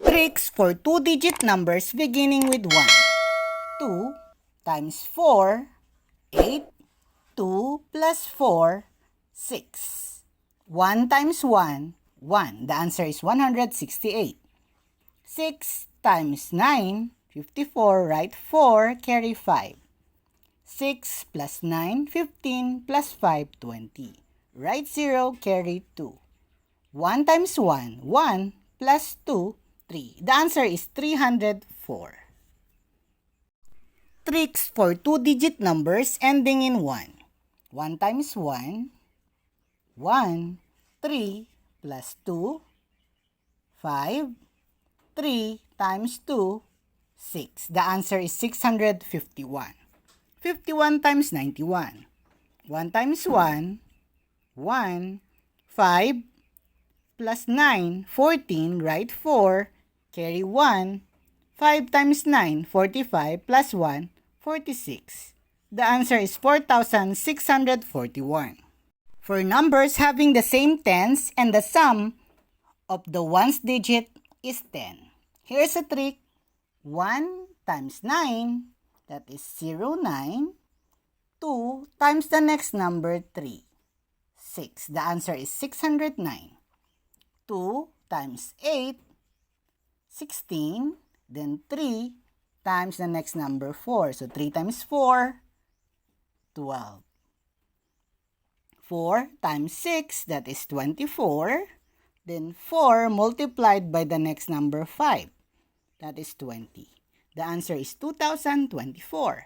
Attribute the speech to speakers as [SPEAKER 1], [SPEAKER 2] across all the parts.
[SPEAKER 1] Tricks for two-digit numbers beginning with 1. 2 times 4, 8. 2 plus 4, 6. 1 times 1, 1. The answer is 168. 6 times 9, 54. Write 4, carry 5. 6 plus 9, 15 plus 5, 20. Write 0, carry 2. 1 times 1, 1 plus 2, 3. The answer is 304. Tricks for two-digit numbers ending in 1. 1 times 1, 1. 3 plus 2, 5. 3 times 2, 6. The answer is 651. 51 times 91. 1 times 1, 1. 5 plus 9, 14. Write 4. Carry 1. 5 times 9, 45 plus 1, 46. The answer is 4,641. For numbers having the same tens and the sum of the ones digit is 10. Here's a trick. 1 times 9, that is 09. 2 times the next number 3, 6. The answer is 609. 2 times 8, 16. Then 3 times the next number 4. So 3 times 4, 12. 4 times 6, that is 24. Then 4 multiplied by the next number 5, that is 20. The answer is 2024.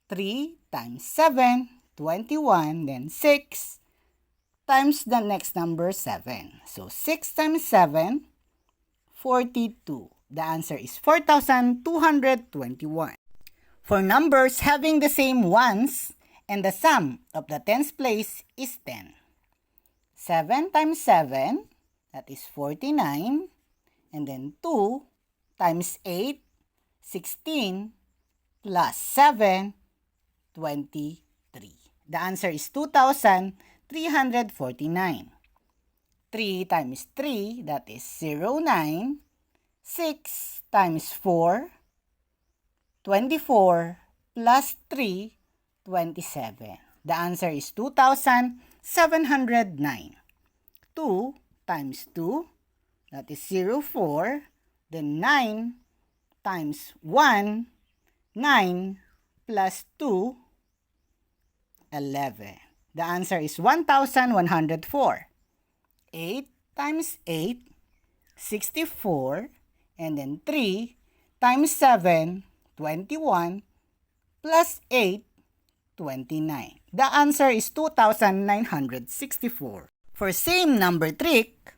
[SPEAKER 1] 3 times 7, 21. Then 6 times the next number 7. So 6 times 7, 42. The answer is 4,221. For numbers having the same ones and the sum of the tens place is 10. 7 times 7, that is 49. And then 2 times 8, 16. Plus 7, 23. The answer is 2,349. 3 times 3, that is 09. 6 times 4, 24. Plus 3, 27. The answer is 2,709. 2 times 2, that is 04. Then 9 times 1, 9 plus 2, 11. The answer is 1,104. 8 times 8, 64. And then 3 times 7, 21. Plus 8, 29. The answer is 2,964. For same number trick,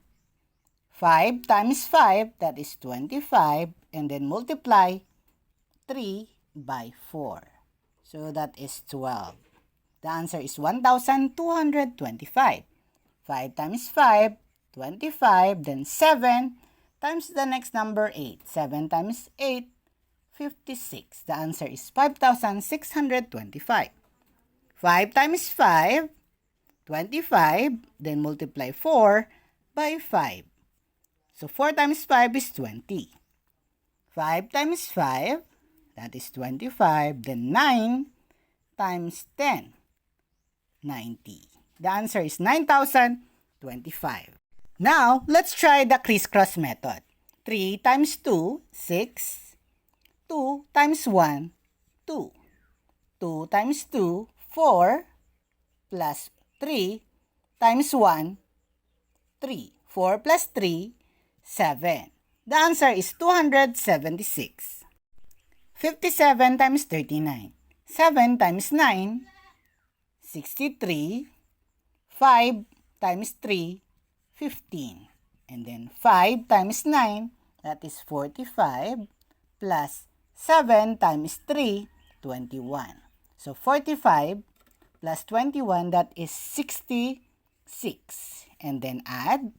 [SPEAKER 1] 5 times 5, that is 25. And then multiply 3 by 4. So that is 12. The answer is 1,225. 5 times 5, 25. Then 7 times the next number 8. 7 times 8, 56. The answer is 5,625. 5 times 5, 25. Then multiply 4 by 5. So 4 times 5 is 20. 5 times 5, that is 25. Then 9 times 10, 90. The answer is 9,025. Now, let's try the crisscross method. 3 times 2, 6. 2 times 1, 2. 2 times 2, 4. Plus 3 times 1, 3. 4 plus 3, 7. The answer is 276. 57 times 39. 7 times 9, 63. 5 times 3, 15. And then 5 times 9, that is 45. Plus 7 times 3, 21. So 45 plus 21, that is 66. And then add.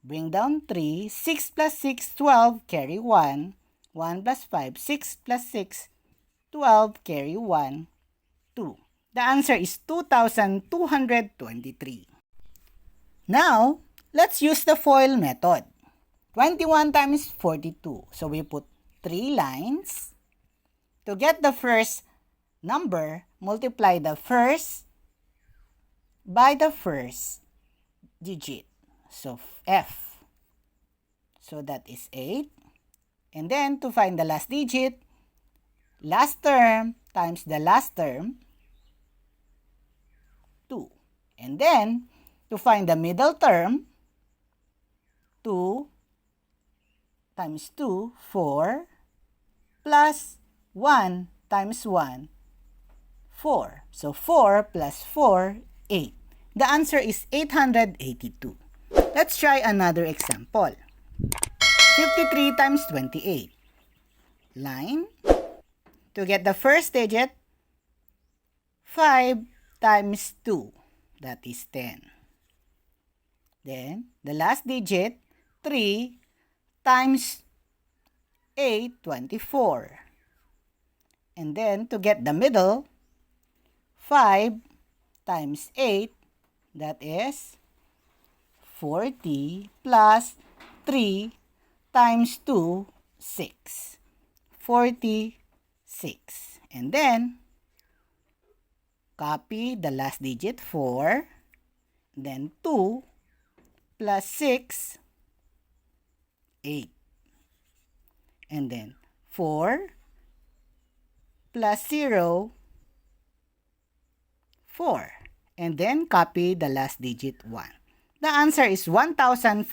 [SPEAKER 1] Bring down 3. 6 plus 6, 12. Carry 1. 1 plus 5, 6 plus 6, 12. Carry 1, 2. The answer is 2,223. Now, let's use the FOIL method. 21 times 42. So we put 3 lines. To get the first number, multiply the first by the first digit. So F. So that is 8. And then to find the last digit, last term times the last term, 2. And then to find the middle term, 2 times 2, 4, plus 1 times 1, 4. So 4 plus 4, 8. The answer is 882. Let's try another example. 53 times 28. Line. To get the first digit, 5 times 2. That is 10. Then, the last digit, 3 times 8, 24. And then, to get the middle, 5 times 8, that is 40, plus 3 times 2, 6. 46. And then, copy the last digit, 4. Then 2 plus 6, 8. And then 4 plus 0, 4. And then copy the last digit, 1. The answer is 1,484.